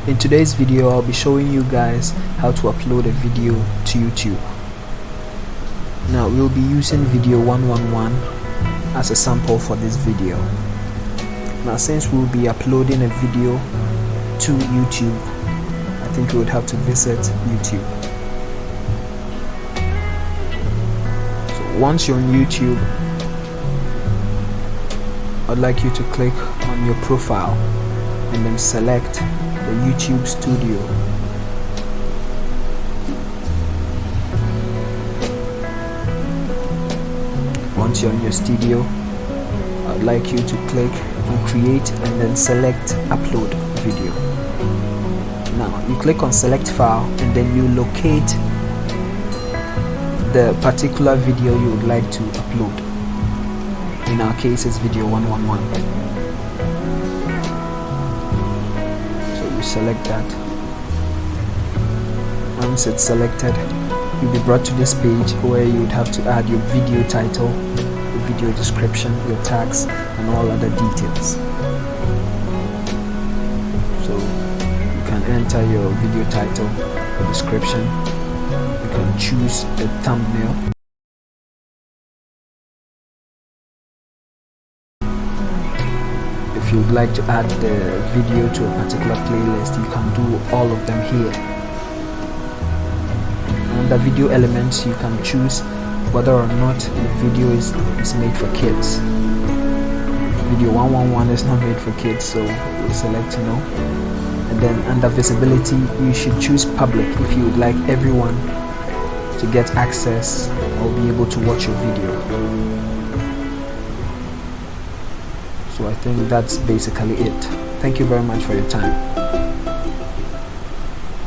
In today's video, I'll be showing you guys how to upload a video to YouTube. Now, we'll be using video 111 as a sample for this video. Now, since we'll be uploading a video to YouTube, I think we would have to visit YouTube. So once you're on YouTube, I'd like you to click on your profile and then select the YouTube studio. Once you're in your studio, I'd like you to click on create and then select upload video. Now you click on select file and then you locate the particular video you would like to upload. In our case, it's video 111. So you select that. Once it's selected, you'll be brought to this page where you would have to add your video title, your video description, your tags, and all other details. So you can enter your video title, the description. You can choose the thumbnail. If you'd like to add the video to a particular playlist, you can do all of them here. Under video elements, you can choose whether or not the video is made for kids. Video 111 is not made for kids, so we'll select no. And then under visibility, you should choose public if you would like everyone to get access or be able to watch your video. So I think that's basically it. Thank you very much for your time.